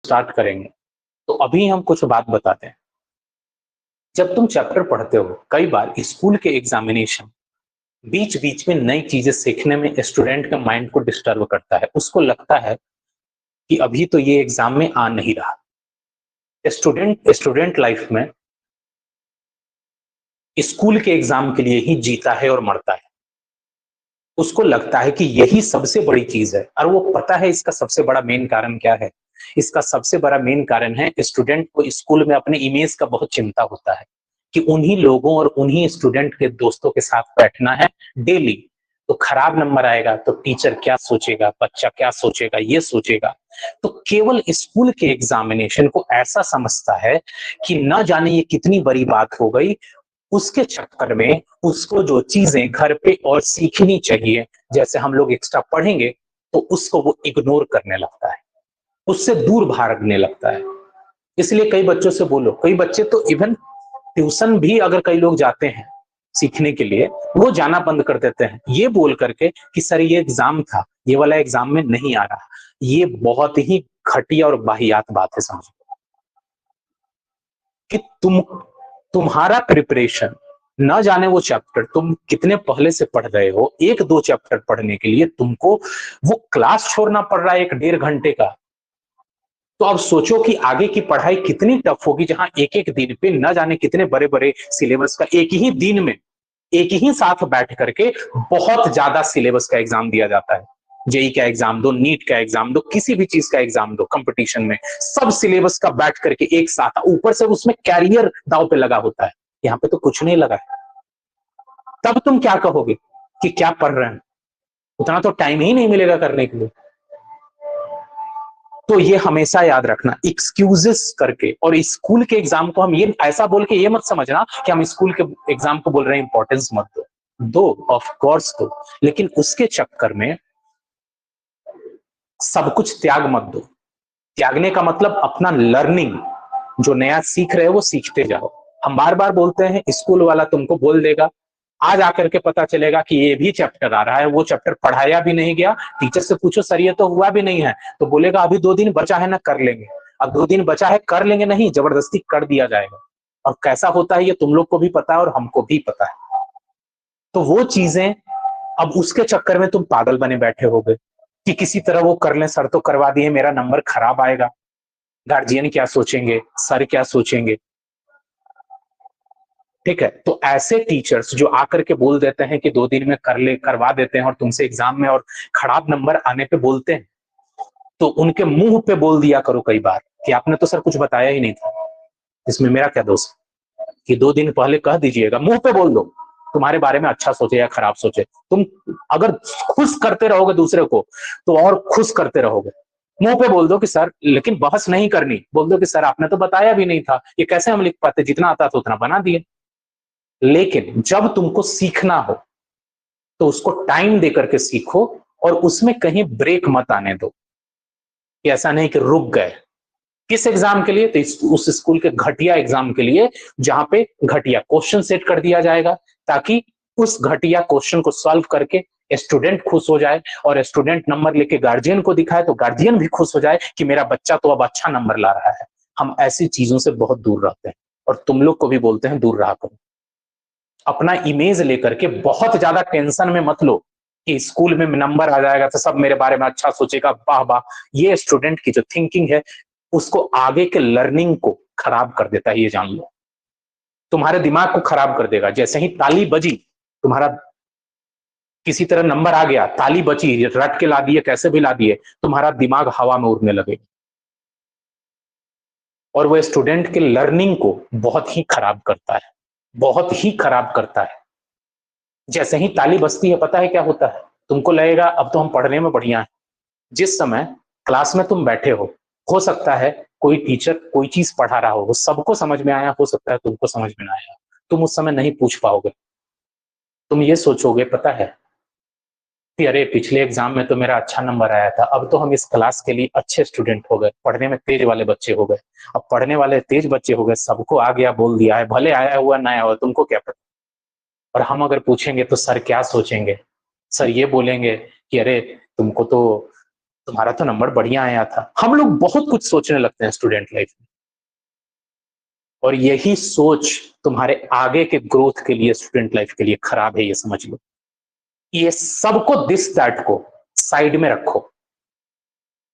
Start करेंगे, तो अभी हम कुछ बात बताते हैं। जब तुम चैप्टर पढ़ते हो, कई बार स्कूल के एग्जामिनेशन बीच बीच में नई चीजें सीखने में स्टूडेंट का माइंड को डिस्टर्ब करता है। उसको लगता है कि अभी तो ये एग्जाम में आ नहीं रहा। स्टूडेंट स्टूडेंट लाइफ में स्कूल के एग्जाम के लिए ही जीता है और मरता है। उसको लगता है कि यही सबसे बड़ी चीज है, और वो पता है इसका सबसे बड़ा मेन कारण क्या है। इसका सबसे बड़ा मेन कारण है, स्टूडेंट को स्कूल में अपने इमेज का बहुत चिंता होता है कि उन्हीं लोगों और उन्हीं स्टूडेंट के दोस्तों के साथ बैठना है डेली। तो खराब नंबर आएगा तो टीचर क्या सोचेगा, बच्चा क्या सोचेगा, ये सोचेगा। तो केवल स्कूल के एग्जामिनेशन को ऐसा समझता है कि न जाने ये कितनी बड़ी बात हो गई। उसके चक्कर में उसको जो चीजें घर पे और सीखनी चाहिए, जैसे हम लोग एक्स्ट्रा पढ़ेंगे, तो उसको वो इग्नोर करने लगता है, उससे दूर भागने लगता है। इसलिए कई बच्चों से बोलो, कई बच्चे तो इवन ट्यूशन भी अगर कई लोग जाते हैं सीखने के लिए, वो जाना बंद कर देते हैं ये बोल करके कि सर ये एग्जाम था, ये वाला एग्जाम में नहीं आ रहा। ये बहुत ही घटिया और वाहियात बात है। समझो कि तुम्हारा प्रिपरेशन, न जाने वो चैप्टर तुम कितने पहले से पढ़ रहे हो, एक दो चैप्टर पढ़ने के लिए तुमको वो क्लास छोड़ना पड़ रहा है 1-1.5 घंटे का। तो अब सोचो कि आगे की पढ़ाई कितनी टफ होगी, जहां एक एक दिन पे न जाने कितने बड़े बड़े सिलेबस का एक ही दिन में एक ही साथ बैठ करके बहुत ज्यादा सिलेबस का एग्जाम दिया जाता है। जेई का एग्जाम दो, नीट का एग्जाम दो, किसी भी चीज का एग्जाम दो, कंपटीशन में सब सिलेबस का बैठ करके एक साथ, ऊपर से उसमें कैरियर दाव पे लगा होता है। यहाँ पे तो कुछ नहीं लगा है। तब तुम क्या कहोगे कि क्या पढ़ रहे हैं, उतना तो टाइम ही नहीं मिलेगा करने के लिए। तो ये हमेशा याद रखना, एक्सक्यूजेस करके और स्कूल के एग्जाम को हम ये ऐसा बोल के ये मत समझना कि हम स्कूल के एग्जाम को बोल रहे हैं इंपॉर्टेंस मत दो। दो, ऑफ कोर्स दो, लेकिन उसके चक्कर में सब कुछ त्याग मत दो। त्यागने का मतलब अपना लर्निंग, जो नया सीख रहे हो वो सीखते जाओ। हम बार बार बोलते हैं स्कूल वाला तुमको बोल देगा, आज आकर के पता चलेगा कि ये भी चैप्टर आ रहा है, वो चैप्टर पढ़ाया भी नहीं गया। टीचर से पूछो सर ये तो हुआ भी नहीं है, तो बोलेगा अभी 2 दिन बचा है ना, कर लेंगे। अब 2 दिन बचा है, कर लेंगे नहीं, जबरदस्ती कर दिया जाएगा। और कैसा होता है ये तुम लोग को भी पता है और हमको भी पता है। तो वो चीजें, अब उसके चक्कर में तुम पागल बने बैठे होगे कि किसी तरह वो कर लें, सर तो करवा दिए, मेरा नंबर खराब आएगा, गार्जियन क्या सोचेंगे, सर क्या सोचेंगे। ठीक है, तो ऐसे टीचर्स जो आकर के बोल देते हैं कि 2 दिन में करवा देते हैं और तुमसे एग्जाम में और खराब नंबर आने पे बोलते हैं, तो उनके मुंह पे बोल दिया करो कई बार कि आपने तो सर कुछ बताया ही नहीं था, इसमें मेरा क्या दोष है। कि 2 दिन पहले कह दीजिएगा, मुंह पे बोल दो, तुम्हारे बारे में अच्छा सोचे या खराब सोचे। तुम अगर खुश करते रहोगे दूसरे को तो और खुश करते रहोगे। मुंह पे बोल दो कि सर, लेकिन बहस नहीं करनी, बोल दो कि सर आपने तो बताया भी नहीं था, ये कैसे हम लिख पाते, जितना आता था उतना बना दिए। लेकिन जब तुमको सीखना हो तो उसको टाइम देकर के सीखो, और उसमें कहीं ब्रेक मत आने दो कि ऐसा नहीं कि रुक गए। किस एग्जाम के लिए? तो उस स्कूल के घटिया एग्जाम के लिए, जहां पे घटिया क्वेश्चन सेट कर दिया जाएगा, ताकि उस घटिया क्वेश्चन को सॉल्व करके स्टूडेंट खुश हो जाए, और स्टूडेंट नंबर लेके गार्जियन को दिखाए तो गार्जियन भी खुश हो जाए कि मेरा बच्चा तो अब अच्छा नंबर ला रहा है। हम ऐसी चीजों से बहुत दूर रहते हैं, और तुम लोग को भी बोलते हैं दूर रहा करो। अपना इमेज लेकर के बहुत ज्यादा टेंशन में मत लो कि स्कूल में नंबर आ जाएगा तो सब मेरे बारे में अच्छा सोचेगा, वाह वाह। ये स्टूडेंट की जो थिंकिंग है उसको आगे के लर्निंग को खराब कर देता है, ये जान लो। तुम्हारे दिमाग को खराब कर देगा। जैसे ही ताली बजी, तुम्हारा किसी तरह नंबर आ गया, ताली बची, रट के ला दिए, कैसे भी ला दिए, तुम्हारा दिमाग हवा में उड़ने लगेगा, और वो स्टूडेंट के लर्निंग को बहुत ही खराब करता है, बहुत ही खराब करता है। जैसे ही ताली बजती है, पता है क्या होता है? तुमको लगेगा अब तो हम पढ़ने में बढ़िया है। जिस समय क्लास में तुम बैठे हो सकता है कोई टीचर कोई चीज पढ़ा रहा हो, वो सबको समझ में आया, हो सकता है तुमको समझ में ना आया। तुम उस समय नहीं पूछ पाओगे। तुम ये सोचोगे, पता है कि अरे पिछले एग्जाम में तो मेरा अच्छा नंबर आया था, अब तो हम इस क्लास के लिए अच्छे स्टूडेंट हो गए, पढ़ने में तेज वाले बच्चे हो गए। अब पढ़ने वाले तेज बच्चे हो गए, सबको आ गया, बोल दिया है, भले आया हुआ ना आया हुआ, तुमको क्या पता। और हम अगर पूछेंगे तो सर क्या सोचेंगे? सर ये बोलेंगे कि अरे तुमको तो तुम्हारा तो नंबर बढ़िया आया था। हम लोग बहुत कुछ सोचने लगते हैं स्टूडेंट लाइफ में, और यही सोच तुम्हारे आगे के ग्रोथ के लिए, स्टूडेंट लाइफ के लिए खराब है, ये समझ लो। ये सबको, दिस दैट को साइड में रखो।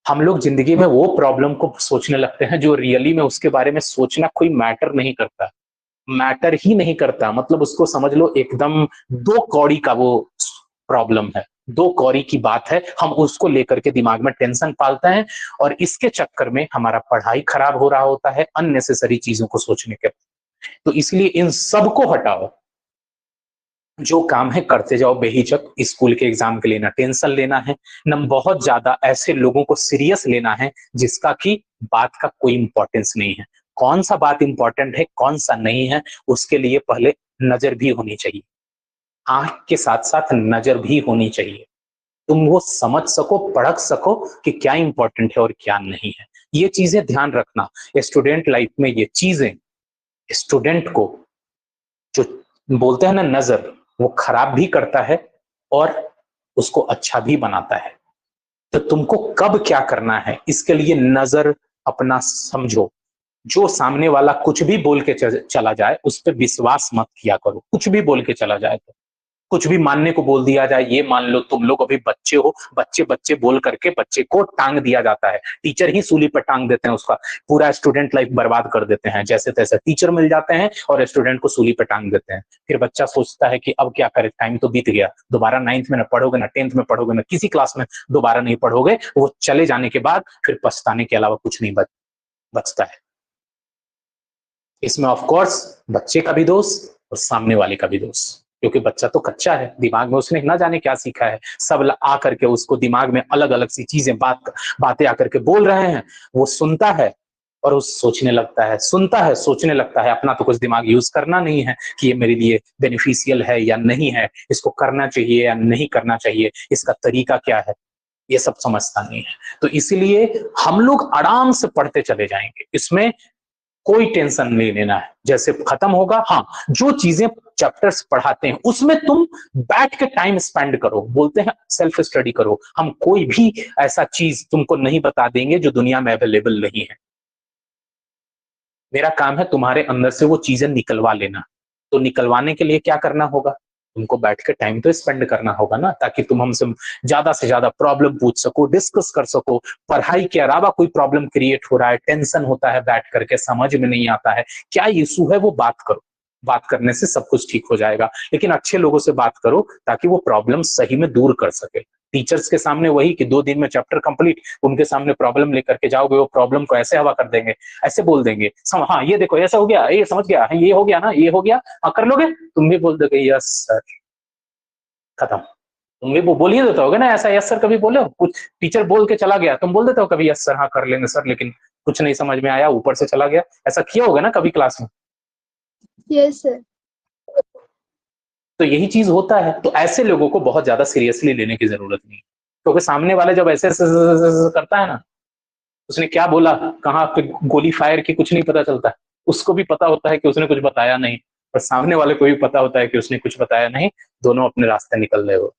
हम लोग जिंदगी में वो प्रॉब्लम को सोचने लगते हैं जो रियली में उसके बारे में सोचना कोई मैटर नहीं करता, मैटर ही नहीं करता। मतलब उसको समझ लो एकदम दो कौड़ी का वो प्रॉब्लम है, दो कौड़ी की बात है। हम उसको लेकर के दिमाग में टेंशन पालते हैं, और इसके चक्कर में हमारा पढ़ाई खराब हो रहा होता है अननेसेसरी चीजों को सोचने के। तो इसलिए इन सबको हटाओ, जो काम है करते जाओ बेहिचक। स्कूल के एग्जाम के लिए ना टेंशन लेना है, न बहुत ज्यादा ऐसे लोगों को सीरियस लेना है जिसका कि बात का कोई इंपॉर्टेंस नहीं है। कौन सा बात इंपॉर्टेंट है, कौन सा नहीं है, उसके लिए पहले नजर भी होनी चाहिए। आंख के साथ साथ नजर भी होनी चाहिए, तुम वो समझ सको, परख सको कि क्या इंपॉर्टेंट है और क्या नहीं है। ये चीजें ध्यान रखना। स्टूडेंट लाइफ में ये चीजें स्टूडेंट को, जो बोलते हैं ना नजर, वो खराब भी करता है और उसको अच्छा भी बनाता है। तो तुमको कब क्या करना है, इसके लिए नजर अपना समझो। जो सामने वाला कुछ भी बोल के चला जाए उस पर विश्वास मत किया करो। कुछ भी बोल के चला जाए, तो कुछ भी मानने को बोल दिया जाए, ये मान लो तुम लोग अभी बच्चे हो, बच्चे बच्चे बोल करके बच्चे को टांग दिया जाता है। टीचर ही सूली पर टांग देते हैं, उसका पूरा स्टूडेंट लाइफ बर्बाद कर देते हैं। जैसे तैसे टीचर मिल जाते हैं और स्टूडेंट को सूली पर टांग देते हैं। फिर बच्चा सोचता है कि अब क्या करे, टाइम तो बीत गया, दोबारा 9th में ना पढ़ोगे, ना 10th में पढ़ोगे, ना किसी क्लास में दोबारा नहीं पढ़ोगे। वो चले जाने के बाद फिर पछताने के अलावा कुछ नहीं बचता है। इसमें ऑफकोर्स बच्चे का भी दोष और सामने वाले का भी दोष, क्योंकि बच्चा तो कच्चा है, दिमाग में उसने ना जाने क्या सीखा है। सब आकर के उसको दिमाग में अलग अलग सी चीजें बातें आकर के बोल रहे हैं। वो सुनता है और उस सोचने लगता है, सुनता है सोचने लगता है। अपना तो कुछ दिमाग यूज करना नहीं है कि ये मेरे लिए बेनिफिशियल है या नहीं है, इसको करना चाहिए या नहीं करना चाहिए, इसका तरीका क्या है, ये सब समझता नहीं है। तो इसीलिए हम लोग आराम से पढ़ते चले जाएंगे, इसमें कोई टेंशन नहीं लेना है। जैसे खत्म होगा, हाँ, जो चीजें चैप्टर्स पढ़ाते हैं उसमें तुम बैठ के टाइम स्पेंड करो। बोलते हैं सेल्फ स्टडी करो। हम कोई भी ऐसा चीज तुमको नहीं बता देंगे जो दुनिया में अवेलेबल नहीं है। मेरा काम है तुम्हारे अंदर से वो चीजें निकलवा लेना। तो निकलवाने के लिए क्या करना होगा, तुमको बैठ के टाइम तो स्पेंड करना होगा ना, ताकि तुम हमसे ज्यादा से ज्यादा प्रॉब्लम पूछ सको, डिस्कस कर सको। पढ़ाई के अलावा कोई प्रॉब्लम क्रिएट हो रहा है, टेंशन होता है, बैठ करके समझ में नहीं आता है, क्या इशू है, वो बात करो। बात करने से सब कुछ ठीक हो जाएगा। लेकिन अच्छे लोगों से बात करो ताकि वो प्रॉब्लम सही में दूर कर सके। टीचर्स के सामने वही कि 2 दिन में चैप्टर कंप्लीट, उनके सामने प्रॉब्लम लेकर के जाओगे, वो प्रॉब्लम को ऐसे हवा कर देंगे, ऐसे बोल देंगे, हाँ ये देखो ऐसा हो गया, ये समझ गया, ये हो गया ना, ये हो गया, हाँ कर लोगे, तुम भी बोल दोगे यस सर, खत्म। तुम भी वो बोल ही देते होगे ना ऐसा, यस सर कभी बोले हो? कुछ टीचर बोल के चला गया, तुम बोल देते हो कभी यस सर, हाँ कर लेंगे सर, लेकिन कुछ नहीं समझ में आया, ऊपर से चला गया। ऐसा किया होगा ना कभी क्लास में? Yes sir. तो यही चीज होता है। तो ऐसे लोगों को बहुत ज्यादा सीरियसली लेने की जरूरत नहीं, क्योंकि सामने वाले जब ऐसे करता है ना, उसने क्या बोला, कहाँ पे गोली फायर की, कुछ नहीं पता चलता। उसको भी पता होता है कि उसने कुछ बताया नहीं, और सामने वाले को भी पता होता है कि उसने कुछ बताया नहीं। दोनों अपने रास्ते निकल रहे हो।